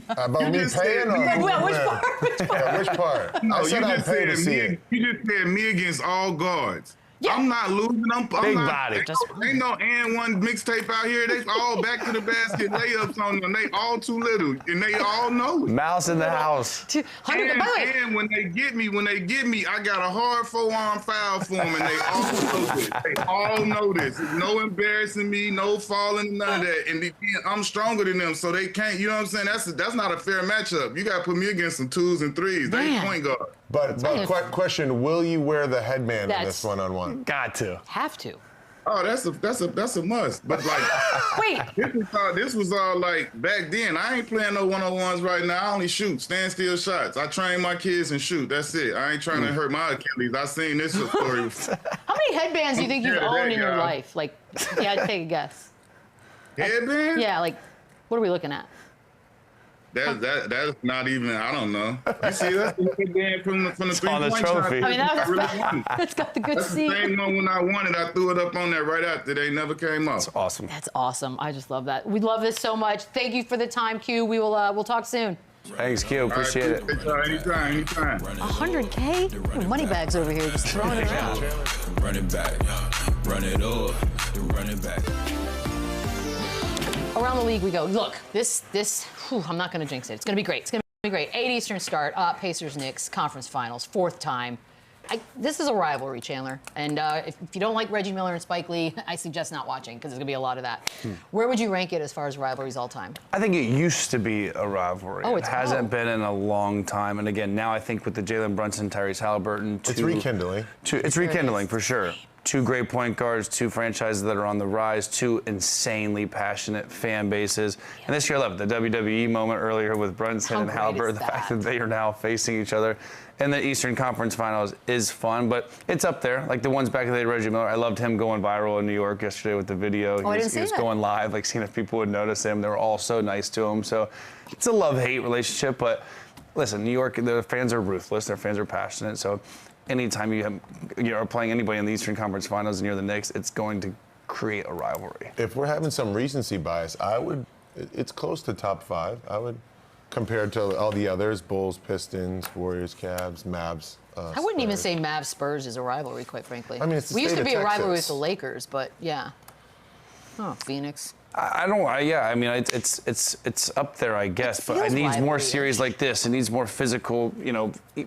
About me paying or which part? Which part? No, I said I'd pay to see it. You just said me against all guards. Yeah. I'm not losing. I'm Big not, body. Ain't no and one mixtape out here. They all back to the basket layups on them. They all too little, and they all know it. Mouse in the house. And when they get me, I got a hard forearm foul for them, and they all know this. They all know this. No embarrassing me, no falling, none of that. And I'm stronger than them, so they can't. You know what I'm saying? That's not a fair matchup. You got to put me against some 2s and 3s. They ain't point guard. But question: will you wear the headband in this one-on-one? Got to. Have to. Oh, that's a must. But like, wait, this was all like back then. I ain't playing no one-on-ones right now. I only shoot standstill shots. I train my kids and shoot. That's it. I ain't trying to hurt my Achilles. I seen this story. How many headbands do you think you've owned in your life? Like, yeah, I'd take a guess. Headband? Yeah, like, what are we looking at? That's not even, I don't know. You see, that's the headband from the three-point trophy. I mean, it's got the good seat. That's the same one when I won it. I threw it up on there right after. They never came up. That's awesome. That's awesome. I just love that. We love this so much. Thank you for the time, Q. We will we'll talk soon. Thanks, Q. Appreciate it. Anytime. 100K? Money bags over here, just throwing it around. Run it back, run it up, run it back. Around the league we go. Look, this I'm not going to jinx it. It's going to be great. It's going to be great. 8 Eastern start. Pacers Knicks conference finals, 4th time. This is a rivalry, Chandler. And if you don't like Reggie Miller and Spike Lee, I suggest not watching because there's going to be a lot of that. Where would you rank it as far as rivalries all time? I think it used to be a rivalry. Oh, it hasn't been in a long time. And again, now I think with the Jalen Brunson, Tyrese Halliburton, it's rekindling. It's rekindling for sure. Two great point guards, two franchises that are on the rise, two insanely passionate fan bases. And this year, I love the WWE moment earlier with Brunson and Halliburton. The fact that they are now facing each other. And the Eastern Conference Finals is fun, but it's up there. Like the ones back in the day, Reggie Miller, I loved him going viral in New York yesterday with the video. Oh, he was going live, like seeing if people would notice him. They were all so nice to him. So it's a love-hate relationship, but listen, New York, the fans are ruthless. Their fans are passionate. So anytime you are playing anybody in the Eastern Conference Finals and you're the Knicks, it's going to create a rivalry. If we're having some recency bias, it's close to top 5. I would, compared to all the others, Bulls, Pistons, Warriors, Cavs, Mavs. I wouldn't even say Mavs Spurs is a rivalry, quite frankly. I mean, it's the we used state to of be a rivalry Texas. with the Lakers, but yeah. Oh, Phoenix. I mean, it's up there, I guess, but it needs more series like this. It needs more physical,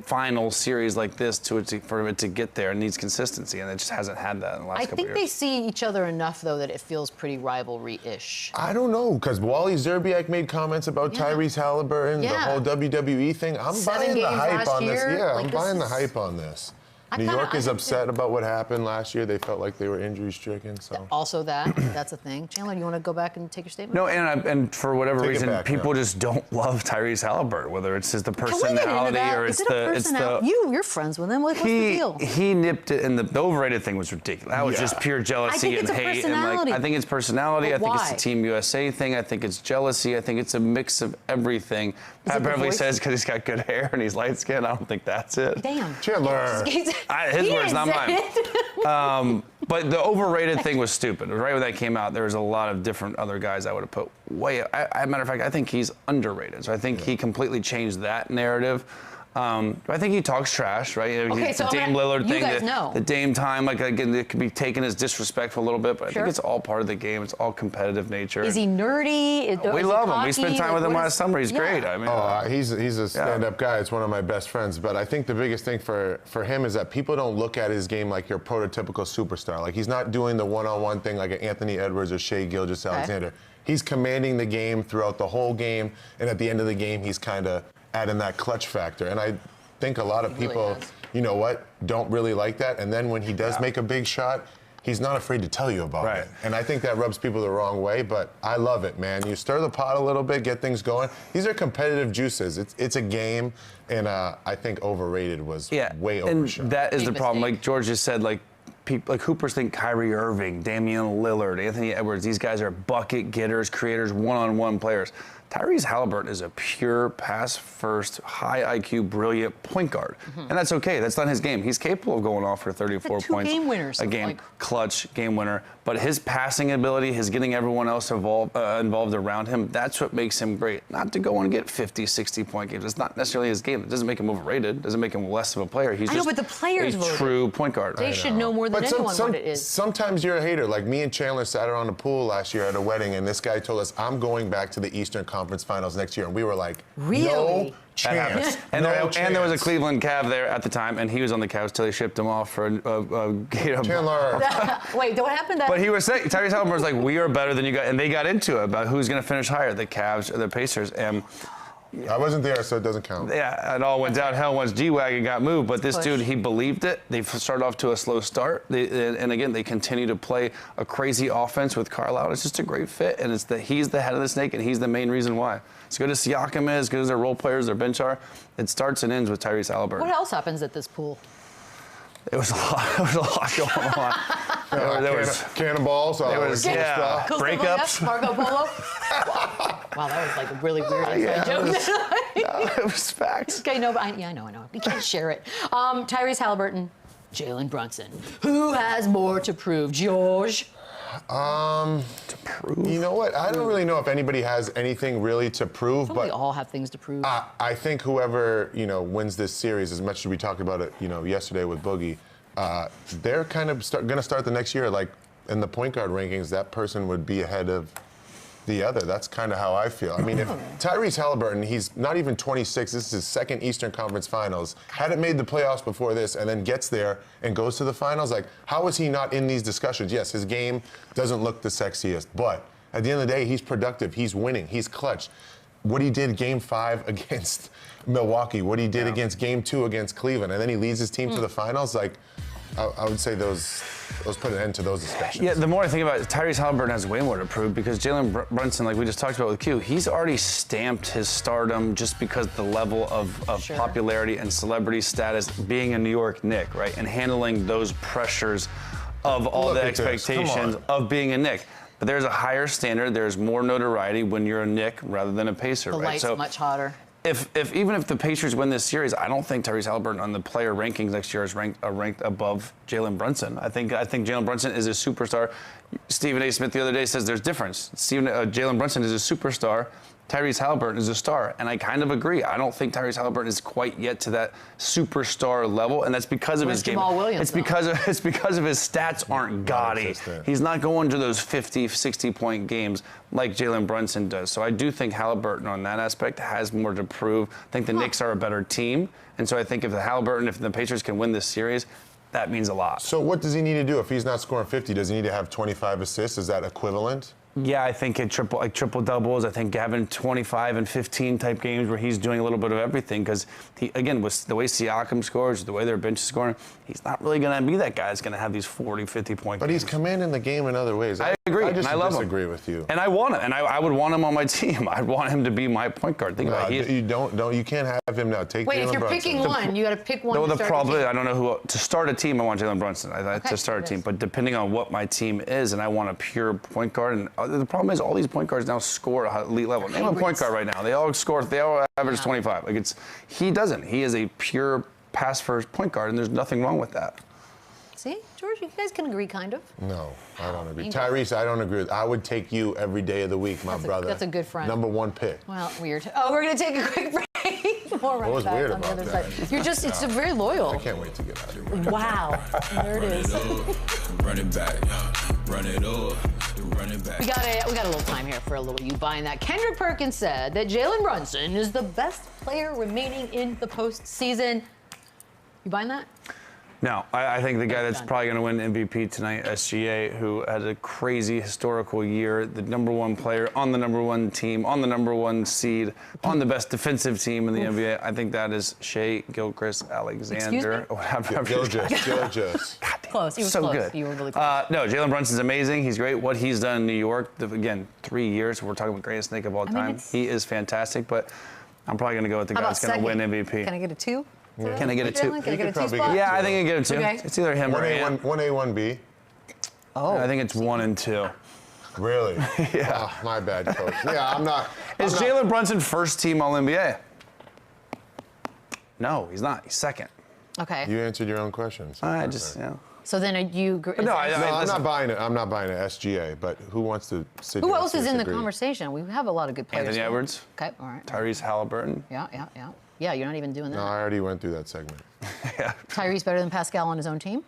final series like this for it to get there. It needs consistency, and it just hasn't had that in the last couple years. I think they see each other enough, though, that it feels pretty rivalry-ish. I don't know, because Wally Szczerbiak made comments about Tyrese Halliburton, the whole WWE thing. I'm buying the hype on this. Yeah, I'm buying the hype on this. New York is upset about what happened last year. They felt like they were injury-stricken. So also that's a thing. Chandler, do you want to go back and take your statement? No, and for whatever reason, people just don't love Tyrese Halliburton. Whether it's just the personality or it's the you're friends with him. What's the deal? He nipped it, and the overrated thing was ridiculous. That was just pure jealousy and hate. And I think it's personality. I think it's the Team USA thing. I think it's jealousy. I think it's a mix of everything. Pat Beverly says because he's got good hair and he's light-skinned. I don't think that's it. Damn. Chandler. His words, not mine. But the overrated thing was stupid. Right when that came out, there was a lot of different other guys I would have put way. Matter of fact, I think he's underrated. So I think he completely changed that narrative. I think he talks trash, right? Okay, the Dame Lillard thing, the Dame time, like again, it could be taken as disrespectful a little bit, but I think it's all part of the game. It's all competitive nature. Is he nerdy? We love him. We spent time with him last summer. He's great. I mean, he's a stand-up guy. It's one of my best friends. But I think the biggest thing for him is that people don't look at his game like your prototypical superstar. Like he's not doing the one-on-one thing like an Anthony Edwards or Shai Gilgeous-Alexander. He's commanding the game throughout the whole game, and at the end of the game, he's kind of adding that clutch factor. And I think a lot of people, don't really like that. And then when he does make a big shot, he's not afraid to tell you about it. And I think that rubs people the wrong way, but I love it, man. You stir the pot a little bit, get things going. These are competitive juices. It's a game, and I think overrated was way overshot. And that is the problem. Like George just said, like Hoopers think Kyrie Irving, Damian Lillard, Anthony Edwards, these guys are bucket getters, creators, one-on-one players. Tyrese Halliburton is a pure pass-first, high IQ, brilliant point guard. And that's okay. That's not his game. He's capable of going off for 34 points game winners, a game, clutch game winner. But his passing ability, his getting everyone else involved around him, that's what makes him great. Not to go and get 50, 60-point games. It's not necessarily his game. It doesn't make him overrated. It doesn't make him less of a player. He's just but the players a true point guard. They should know more than anyone what it is. Sometimes you're a hater. Like me and Chandler sat around the pool last year at a wedding, and this guy told us, I'm going back to the Eastern Conference Finals next year. And we were like, no chance. And there was a Cleveland Cav there at the time, and he was on the Cavs till they shipped him off for Chandler. Wait, what happened? But he was saying, Tyrese Halliburton was like, we are better than you guys. And they got into it about who's going to finish higher, the Cavs or the Pacers. And I wasn't there, so it doesn't count. Yeah, it all went downhill once G-Wagon got moved. But this dude, he believed it. They started off to a slow start. And again, they continue to play a crazy offense with Carlisle. It's just a great fit. And he's the head of the snake, and he's the main reason why. As good as Siakam is, as good as their role players, their bench are, it starts and ends with Tyrese Halliburton. What else happens at this pool? It was a lot. There was a lot going on. There was cannonballs. Breakups. Marco Polo. Wow, that was like a really weird inside joke. It was facts. Okay, no, I know. We can't share it. Tyrese Halliburton, Jalen Brunson. Who has more to prove? George? To prove? You know what? I don't really know if anybody has anything really to prove. But we all have things to prove. I think whoever wins this series, as much as we talked about it, yesterday with Boogie, they're kind of going to start the next year like in the point guard rankings. That person would be ahead of the other. That's kind of how I feel. I mean, if Tyrese Halliburton, he's not even 26. This is his second Eastern Conference Finals. Hadn't made the playoffs before this, and then gets there and goes to the finals. Like, how is he not in these discussions? Yes, his game doesn't look the sexiest, but at the end of the day, he's productive. He's winning. He's clutch. What he did Game 5 against Milwaukee, what he did against Game 2 against Cleveland, and then he leads his team to the finals. Like, I would say those put an end to those discussions. Yeah, the more I think about it, Tyrese Halliburton has way more to prove because Jalen Brunson, like we just talked about with Q, he's already stamped his stardom just because the level of popularity and celebrity status being a New York Knick, right? And handling those pressures of all the expectations of being a Knick. But there's a higher standard, there's more notoriety when you're a Knick rather than a Pacer, the right? light's much hotter. Even if the Pacers win this series, I don't think Tyrese Halliburton on the player rankings next year is ranked above Jalen Brunson. I think Jalen Brunson is a superstar. Stephen A. Smith the other day says there's difference. Jalen Brunson is a superstar. Tyrese Halliburton is a star, and I kind of agree. I don't think Tyrese Halliburton is quite yet to that superstar level, and that's because of his game. It's because of his stats aren't gaudy. He's not going to those 50, 60-point games like Jalen Brunson does. So I do think Halliburton on that aspect has more to prove. I think the Knicks are a better team, and so I think if the Pacers can win this series, that means a lot. So what does he need to do if he's not scoring 50? Does he need to have 25 assists? Is that equivalent? Yeah, I think triple doubles. I think having 25 and 15 type games where he's doing a little bit of everything because he, again, with the way Siakam scores, the way their bench is scoring, he's not really going to be that guy that's going to have these 40, 50-point games. But he's commanding the game in other ways. I agree, I just and I love disagree him. with you. And I want him, and I would want him on my team. I'd want him to be my point guard. Think about it. You can't have him now. Take Wait, Jalen if you're Brunson. picking one, you got to pick one. The problem, I don't know who to start a team. I want Jalen Brunson to start a team, but depending on what my team is, and I want a pure point guard. And the problem is all these point guards now score at elite level. Name a point guard right now. They all score. They all average 25. Like he doesn't. He is a pure pass first point guard, and there's nothing wrong with that. See, George, you guys can agree, kind of. No, I don't agree. Tyrese, I don't agree. I would take you every day of the week, my brother. That's a good friend. #1 pick. Well, weird. Oh, we're going to take a quick break. More what was weird about that? You're just, it's very loyal. I can't wait to get out of here. Wow. There it is. Run it back, run it up, run it back. We got a little time here for a little you buying that. Kendrick Perkins said that Jalen Brunson is the best player remaining in the postseason. You buying that? No, I think the guy that's probably going to win MVP tonight, SGA, who had a crazy historical year, the #1 player on the #1 team, on the #1 seed, on the best defensive team in the NBA. I think that is Shai Gilgeous-Alexander. Gilgeous. Close. You were so close. good. You were really close. No, Jalen Brunson's amazing. He's great. What he's done in New York, again, 3 years. We're talking about greatest Knick of all time. He is fantastic, but I'm probably going to go with the guy that's going to win MVP. Can I get a 2? Yeah. Can I get a 2? Can I get a 2 spot? Yeah, I think I can get a 2. Okay. It's either him or him. 1A, 1B. Oh. I think it's 1 and 2. Really? Yeah. Oh, my bad, coach. Yeah, I'm not. Is Jalen Brunson first team All-NBA? No, he's not. He's second. Okay. You answered your own questions. So then you... No, I'm not buying it. I'm not buying it, SGA, but who wants to sit Who here else and is in the disagree? conversation? We have a lot of good players. Anthony Edwards. Okay, all right. Tyrese Halliburton. Yeah, you're not even doing that. No, I already went through that segment. Yeah. Tyrese better than Pascal on his own team?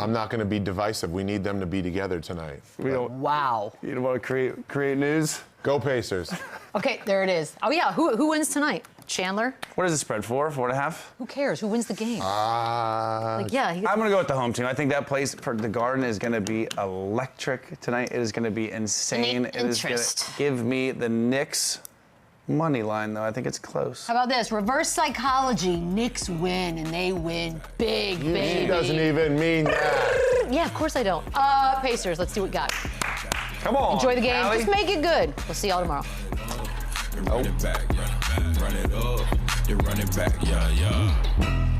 I'm not going to be divisive. We need them to be together tonight. Wow. You don't want to create news? Go Pacers. Okay, there it is. Oh, yeah, who wins tonight? Chandler? What is the spread, 4.5? Who cares? Who wins the game? I'm going to go with the home team. I think that place for the Garden is going to be electric tonight. It is going to be insane. It is going to give me the Knicks money line, though. I think it's close. How about this? Reverse psychology. Knicks win, and they win big, baby. He doesn't even mean that. Yeah, of course I don't. Pacers, let's see what we got. Come on. Enjoy the game. Allie. Just make it good. We'll see y'all tomorrow. Run it back, run it up, then run it back, yeah.